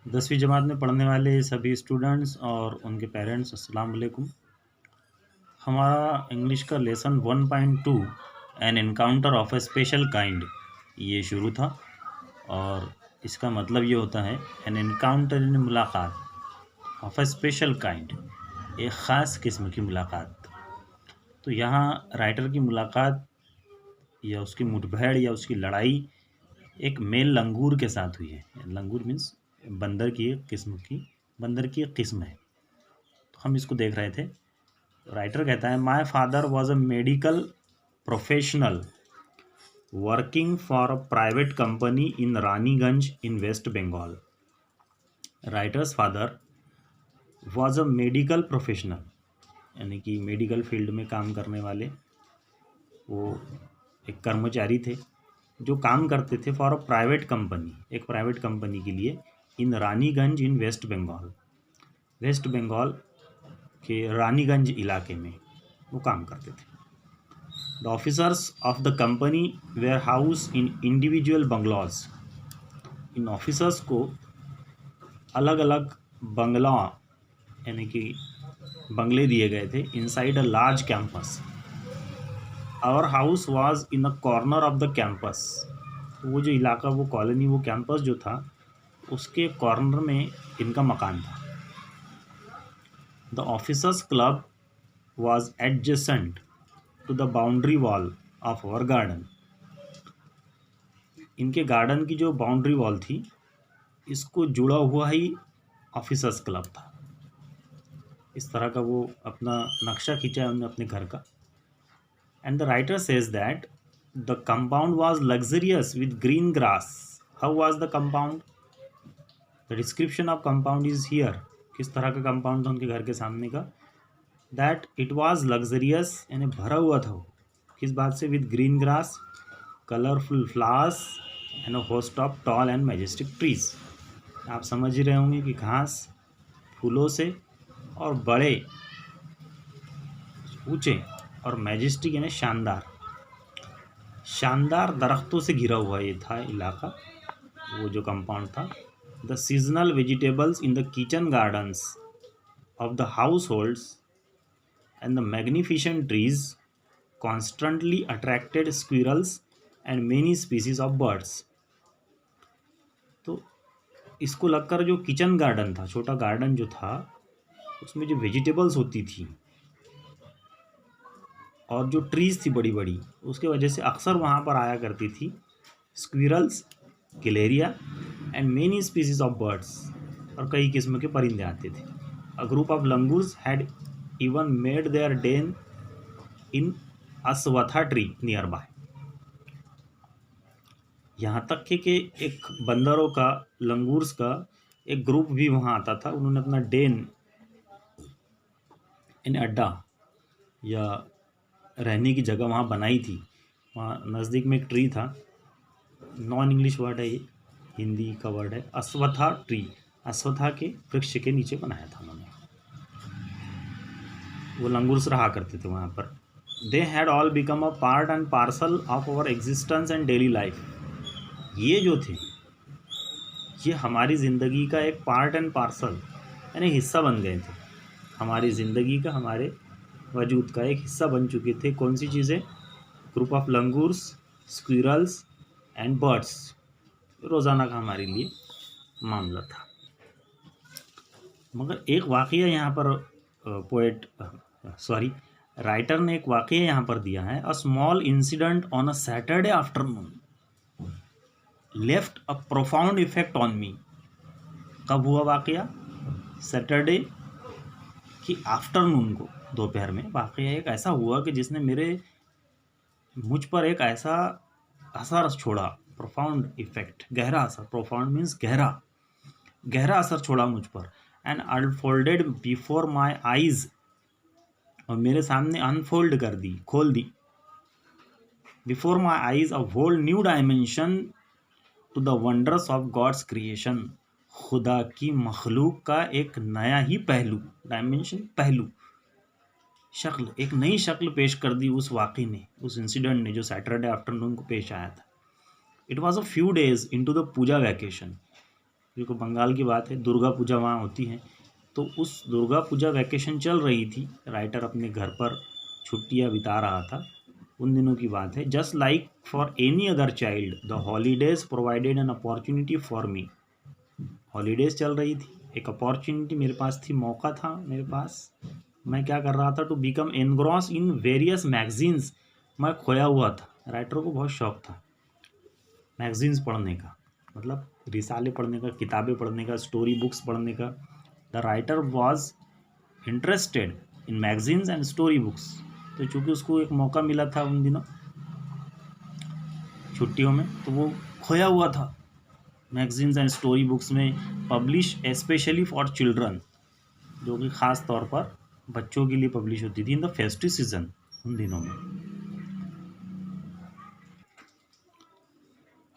10वीं जमात में पढ़ने वाले सभी स्टूडेंट्स और उनके पेरेंट्स, अस्सलाम वालेकुम। हमारा इंग्लिश का lesson 1.2 N encounter of A special kind ये शुरू था और इसका मतलब ये होता है एन एनकाउंटर यानी मुलाकात ऑफ ए स्पेशल काइंड, एक ख़ास किस्म की मुलाकात। तो यहाँ राइटर की मुलाकात या उसकी मुठभेड़ या उसकी लड़ाई एक मेल लंगूर के साथ हुई है। लंगूर मीन्स बंदर की एक किस्म है। तो हम इसको देख रहे थे। राइटर कहता है, my father was a medical professional working for a private company in Raniganj in waste Bengal. Writer's father was a medical professional यानी कि मेडिकल फील्ड में काम करने वाले वो एक कर्मचारी थे जो काम करते थे फॉर अ प्राइवेट कंपनी, एक प्राइवेट कंपनी के लिए, in Raniganj in waste Bengal, West Bengal के रानीगंज इलाके में वो काम करते थे। The officers of the company were house in individual bungalows. इन ऑफिसर्स को अलग अलग बंगला यानी कि बंगले दिए गए थे inside a large campus. Our house was in a corner of the campus. वो जो इलाका, वो कॉलोनी, वो कैंपस जो था उसके कॉर्नर में इनका मकान था। The officers club was adjacent to the boundary wall of our garden. इनके गार्डन की जो बाउंड्री वॉल थी इसको जुड़ा हुआ ही ऑफिसर्स क्लब था। इस तरह का वो अपना नक्शा खींचा है उन्होंने अपने घर का। And the writer says that the compound was luxurious with green grass. How was the compound? The description of compound is here. किस तरह का कंपाउंड था उनके घर के सामने का? दैट इट वाज लग्जरियस यानी भरा हुआ था वो। किस बात से? With green grass, colourful flowers and a host of tall and majestic trees. आप समझ ही रहे होंगे कि घास, फूलों से और बड़े, ऊंचे और मैजेस्टिक यानी शानदार, शानदार दरख्तों से घिरा हुआ ये था इलाका, वो जो कंपाउंड था। The seasonal vegetables in the kitchen gardens of the house holds and the magnificent trees constantly attracted squirrels and many species of birds. तो इसको लगकर जो किचन गार्डन था, छोटा गार्डन जो था, उसमें जो वेजिटेबल्स होती थी और जो ट्रीज़ थी बड़ी बड़ी, उसके वजह से अक्सर वहाँ पर आया करती थी स्क्विरल्स, गिलेरिया and many species of birds, और कई किस्म के परिंदे आते थे। A group of langurs had even made their den in ashvattha tree near by तक कि एक बंदरों का, लंगूर्स का एक ग्रुप भी वहाँ आता था। उन्होंने अपना डेन इन अड्डा या रहने की जगह वहाँ बनाई थी। वहाँ नज़दीक में एक ट्री था, नॉन इंग्लिश वर्ड है ये, हिंदी का वर्ड है, अस्वथा ट्री। अस्वथा के वृक्ष के नीचे बनाया था उन्होंने। वो लंगूर्स रहा करते थे वहाँ पर। They had all become a part and parcel of our existence and daily life. ये जो थे, ये हमारी ज़िंदगी का एक पार्ट एंड पार्सल यानी हिस्सा बन गए थे। हमारी ज़िंदगी का, हमारे वजूद का एक हिस्सा बन चुके थे। कौन सी चीज़ें? Group of langurs, squirrels and birds. रोज़ाना का हमारे लिए मामला था। मगर एक वाक़या यहाँ पर राइटर ने एक वाक़या यहाँ पर दिया है। A small incident on a Saturday afternoon left a profound effect on me. कब हुआ वाक़या? सैटरडे की आफ्टरनून को, दोपहर में वाक़या एक ऐसा हुआ कि जिसने मुझ पर एक ऐसा असर छोड़ा। प्रोफाउंड इफेक्ट, गहरा असर। प्रोफाउंड मीन्स गहरा, गहरा असर छोड़ा मुझ पर। And unfolded before my eyes, और मेरे सामने अनफोल्ड कर दी, खोल दी। Before my eyes a whole new dimension to the wonders of God's creation. खुदा की मखलूक का एक नया ही पहलू, डायमेंशन पहलू, शक्ल, एक नई शक्ल पेश कर दी उस वाक़े ने, उस इंसिडेंट ने जो सैटरडे आफ्टरनून को पेश आया था। It was a few days into the puja vacation. क्योंकि बंगाल की बात है, दुर्गा पूजा वहाँ होती है। तो उस दुर्गा पूजा वैकेशन चल रही थी, राइटर अपने घर पर छुट्टियाँ बिता रहा था, उन दिनों की बात है। Just like for any other child the holidays provided an opportunity for me. Holidays चल रही थी, एक अपॉर्चुनिटी मेरे पास थी, मौका था मेरे पास। मैं क्या कर रहा था, to become engrossed in various magazines. मैं खोया हुआ था। राइटर को बहुत शौक था मैगजीन्स पढ़ने का, मतलब रिसाले पढ़ने का, किताबें पढ़ने का, स्टोरी बुक्स पढ़ने का। The writer was interested in magazines and story books. तो चूँकि उसको एक मौका मिला था उन दिनों छुट्टियों में, तो वो खोया हुआ था मैगजीन्स एंड स्टोरी बुक्स में, पब्लिश स्पेशली फॉर चिल्ड्रन, जो कि ख़ास तौर पर बच्चों के लिए पब्लिश होती थी इन द फेस्टिव सीजन उन दिनों में।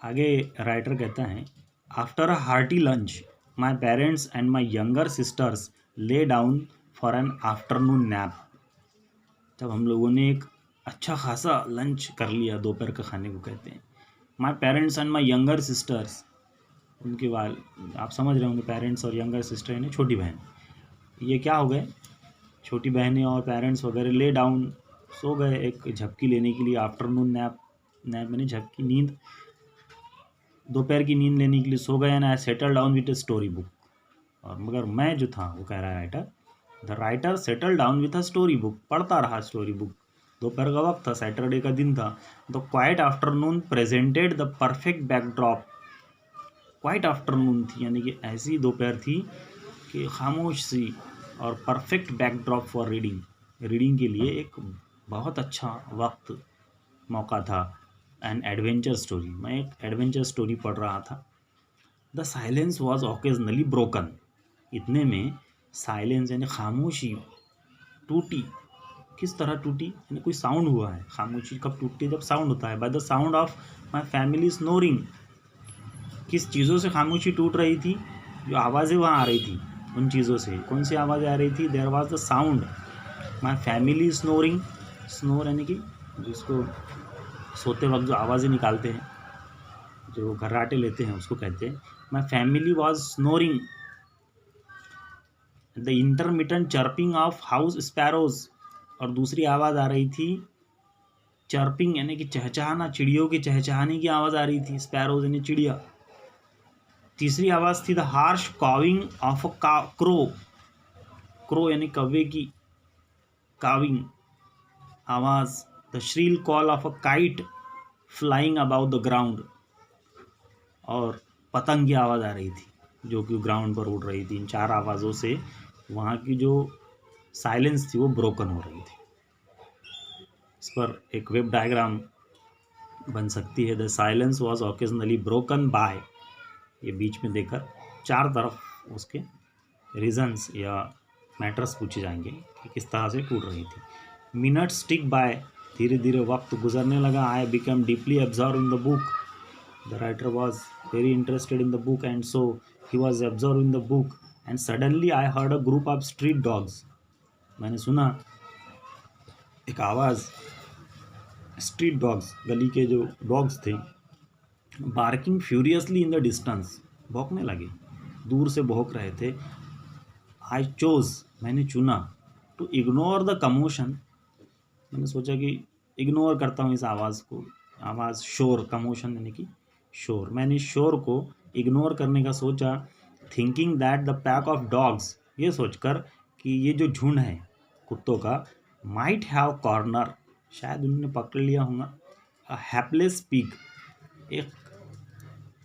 आगे राइटर कहता है, after a hearty lunch my parents and my younger sisters lay down for an afternoon nap. जब हम लोगों ने एक अच्छा खासा लंच कर लिया, दोपहर का खाने को कहते हैं। माई parents and my younger sisters, उनके वाल आप समझ रहे होंगे, पेरेंट्स और यंगर सिस्टर यानी छोटी बहन। ये क्या हो गए, छोटी बहनें और पेरेंट्स वगैरह ले डाउन, सो गए एक झपकी लेने के लिए। आफ्टरनून नैप, नैप मैंने झपकी, नींद, दोपहर की नींद लेने के लिए सो गए। ना settle down with a story book. और मगर मैं जो था, वो कह रहा है writer, the writer settle down with a story book, पढ़ता रहा स्टोरी बुक। दोपहर का वक्त था, सैटरडे का दिन था। The quite afternoon presented the perfect backdrop. Quite afternoon थी, यानी कि ऐसी दोपहर थी कि खामोश सी, और perfect backdrop for reading, reading के लिए एक बहुत अच्छा वक्त, मौका था। एन एडवेंचर स्टोरी, मैं एक एडवेंचर स्टोरी पढ़ रहा था। The silence was occasionally broken. इतने में साइलेंस यानी खामोशी टूटी। किस तरह टूटी, यानी कोई साउंड हुआ है। खामोशी कब टूटती है, जब साउंड होता है। By the sound of my family snoring. किस चीज़ों से खामोशी टूट रही थी, जो आवाज़ें वहाँ आ रही थी, उन चीज़ों से। कौन सी आवाज़ें आ रही थी, there was the sound my family snoring. Snore यानी कि जिसको सोते वक्त जो आवाज़ें निकालते हैं, जो घर्राटे लेते हैं, उसको कहते हैं। My family was snoring the intermittent chirping of house sparrows. और दूसरी आवाज़ आ रही थी, चर्पिंग यानी कि चहचहाना, चिड़ियों के चहचहाने की आवाज़ आ रही थी, स्पैरोज यानी चिड़िया। तीसरी आवाज़ थी the harsh cawing of a crow. Crow यानी कौवे की काविंग आवाज़। The shrill call of a kite flying about the ground. और पतंग की आवाज़ आ रही थी, जो कि ग्राउंड पर उड़ रही थी। इन चार आवाज़ों से वहाँ की जो साइलेंस थी वो ब्रोकन हो रही थी। इस पर एक वेब डायग्राम बन सकती है। The silence was occasionally broken by, ये बीच में देकर चार तरफ उसके रीजंस या मैटर्स पूछे जाएंगे कि किस तरह से टूट रही थी। मिनट्स टिक बाय, धीरे धीरे वक्त गुजरने लगा। I become deeply absorb in the book. The writer was very interested in the book and so he was absorb in the book and suddenly I heard a group of street dogs. मैंने सुना एक आवाज़, street dogs, गली के जो dogs थे, barking furiously in the distance, भौंकने लगे, दूर से भौंक रहे थे। आई चोज, मैंने चुना, टू इग्नोर द कमोशन, मैंने सोचा कि इग्नोर करता हूँ इस आवाज़ को। आवाज़, शोर, कमोशन यानी कि शोर। मैंने शोर को इग्नोर करने का सोचा। Thinking that the pack of dogs, ये सोचकर कि ये जो झुंड है कुत्तों का, माइट हैव कॉर्नर, शायद उन्होंने पकड़ लिया होगा। अ हैप्लेस पिग, एक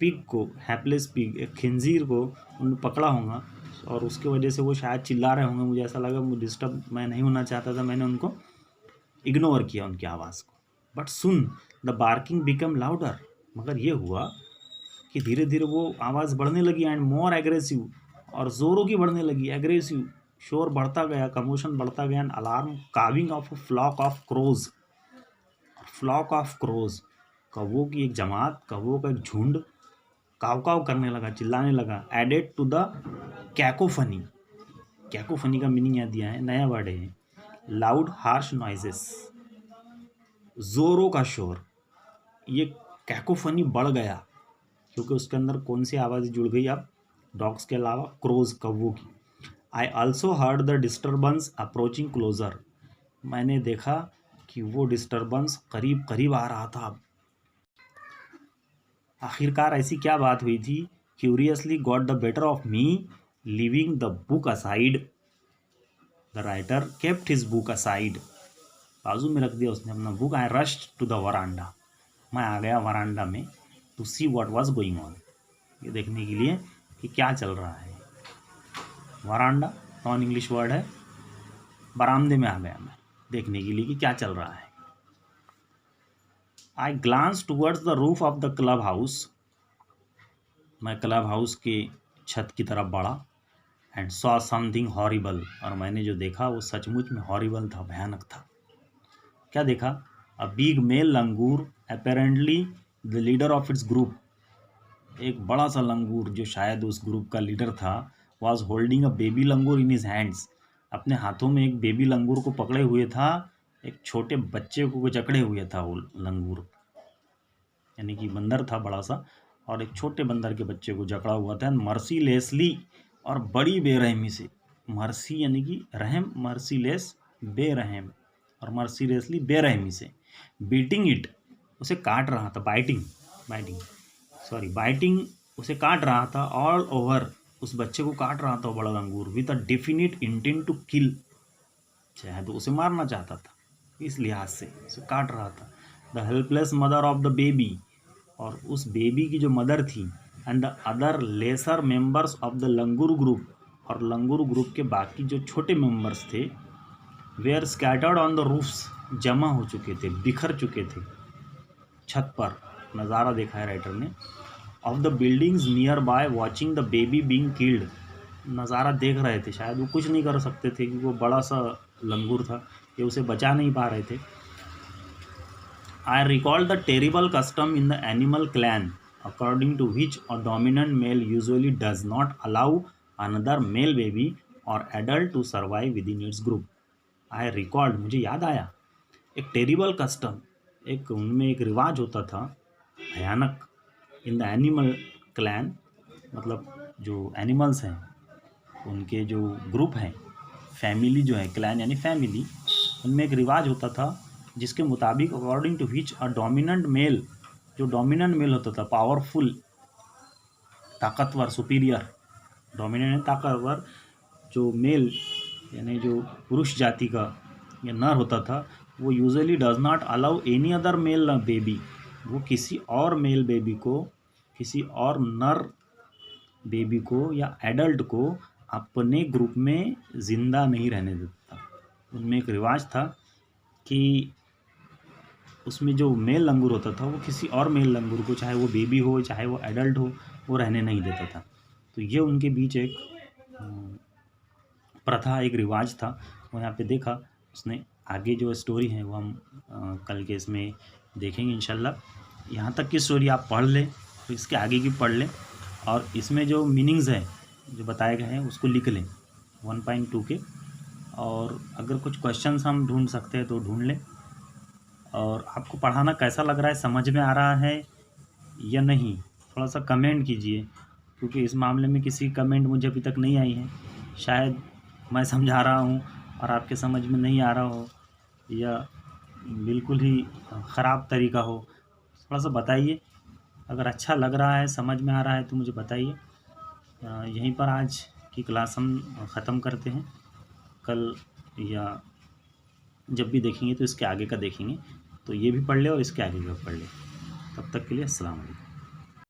पिग को, हैप्लेस पिग, एक खिंजीर को उन्होंने पकड़ा होगा, और उसकी वजह से वो शायद चिल्ला रहे होंगे। मुझे ऐसा लगा, मुझे डिस्टर्ब मैं नहीं होना चाहता था, मैंने उनको इग्नोर किया, उनकी आवाज़ को। But soon the barking become louder, मगर ये हुआ कि धीरे धीरे वो आवाज़ बढ़ने लगी। एंड मोर एग्रेसिव, और ज़ोरों की बढ़ने लगी, एग्रेसिव, शोर बढ़ता गया, कमोशन बढ़ता गया। And alarm cawing of a flock of crows. Flock of crows, कौवों की एक जमात, कौवों का एक झुंड काव काव करने लगा, चिल्लाने लगा। Added to the cacophony, cacophony का मीनिंग याद दिया है, नया वर्ड है, लाउड हार्श नॉइजेस, जोरों का शोर। ये कैकोफनी बढ़ गया, क्योंकि उसके अंदर कौन सी आवाज़ जुड़ गई अब, डॉग्स के अलावा क्रोज, कौवों की। I also heard the disturbance approaching closer, मैंने देखा कि वो डिस्टर्बेंस करीब करीब आ रहा था। आखिरकार ऐसी क्या बात हुई थी? Curiously got the better of me, leaving the book aside, the writer kept his book aside, बाजू में रख दिया उसने अपना book. I rushed to the veranda, मैं आ गया वरांडा में, to see what was going on, ये देखने के लिए कि क्या चल रहा है। वरांडा नॉन इंग्लिश वर्ड है, बरामदे में आ गया मैं देखने के लिए कि क्या चल रहा है। I glance towards the roof of the club house, मैं क्लब हाउस के छत की तरफ बढ़ा। एंड सॉ समथिंग हॉरिबल, और मैंने जो देखा वो सचमुच में हॉरिबल था, भयानक था। क्या देखा? A big male langur apparently the leader of its group, एक बड़ा सा लंगूर जो शायद उस ग्रुप का लीडर था, was holding a baby langur in his hands, अपने हाथों में एक बेबी लंगूर को पकड़े हुए था, एक छोटे बच्चे को जकड़े हुए था वो लंगूर, यानी कि बंदर था बड़ा सा और एक छोटे बंदर के बच्चे को जकड़ा हुआ था। मर्सीलेसली, और बड़ी बेरहमी से, मर्सी यानी कि रहम, मर्सीलेस बेरहम, और मर्सीलेसली बेरहमी से, बीटिंग इट, उसे काट रहा था, बाइटिंग उसे काट रहा था, ऑल ओवर, उस बच्चे को काट रहा था बड़ा लंगूर, with a definite intent to kill, शायद उसे मारना चाहता था, इस लिहाज से उसे काट रहा था। The helpless mother of the baby, और उस बेबी की जो मदर थी, and the other lesser members of the langur group, और लंगूर ग्रुप के बाकी जो छोटे मेंबर्स थे, were scattered on the roofs, जमा हो चुके थे, बिखर चुके थे छत पर। नज़ारा देखा है राइटर ने। Of the buildings near by watching the baby being killed, नज़ारा देख रहे थे, शायद वो कुछ नहीं कर सकते थे क्योंकि वो बड़ा सा लंगूर था, ये उसे बचा नहीं पा रहे थे। I recall the terrible custom in the animal clan, according to which a dominant male usually does not allow another male baby or adult to survive within its group. I recalled, मुझे याद आया, एक terrible custom, एक उनमें एक रिवाज होता था भयानक, इन द एनिमल क्लैन, मतलब जो एनिमल्स हैं उनके जो ग्रुप हैं, फैमिली जो है, क्लैन यानी फैमिली, उनमें एक रिवाज होता था जिसके मुताबिक according to which a dominant male, जो डोमिनेंट मेल होता था, पावरफुल, ताकतवर, सुपीरियर, डोमिनेंट ताकतवर, जो मेल यानी जो पुरुष जाति का या नर होता था, वो usually does not allow any other male baby, वो किसी और मेल बेबी को, किसी और नर बेबी को या एडल्ट को अपने ग्रुप में ज़िंदा नहीं रहने देता। उनमें एक रिवाज था कि उसमें जो मेल लंगूर होता था वो किसी और मेल लंगूर को, चाहे वो बेबी हो चाहे वो एडल्ट हो, वो रहने नहीं देता था। तो ये उनके बीच एक प्रथा, एक रिवाज था, वो यहाँ पे देखा उसने। आगे जो स्टोरी है वो हम कल के इसमें देखेंगे इंशाल्लाह। यहाँ तक की स्टोरी आप पढ़ लें, तो इसके आगे की पढ़ लें, और इसमें जो मीनिंग्स हैं जो बताए गए हैं उसको लिख लें 1.2 के, और अगर कुछ क्वेश्चंस हम ढूंढ सकते हैं तो ढूंढ लें। और आपको पढ़ाना कैसा लग रहा है, समझ में आ रहा है या नहीं, थोड़ा सा कमेंट कीजिए, क्योंकि इस मामले में किसी कमेंट मुझे अभी तक नहीं आई है। शायद मैं समझा रहा हूँ और आपके समझ में नहीं आ रहा हो, या बिल्कुल ही ख़राब तरीका हो, थोड़ा सा बताइए। अगर अच्छा लग रहा है, समझ में आ रहा है तो मुझे बताइए। यहीं पर आज की क्लास हम ख़त्म करते हैं। कल या जब भी देखेंगे तो इसके आगे का देखेंगे, तो ये भी पढ़ ले और इसके आगे का पढ़ ले। तब तक के लिए अस्सलाम वालेकुम।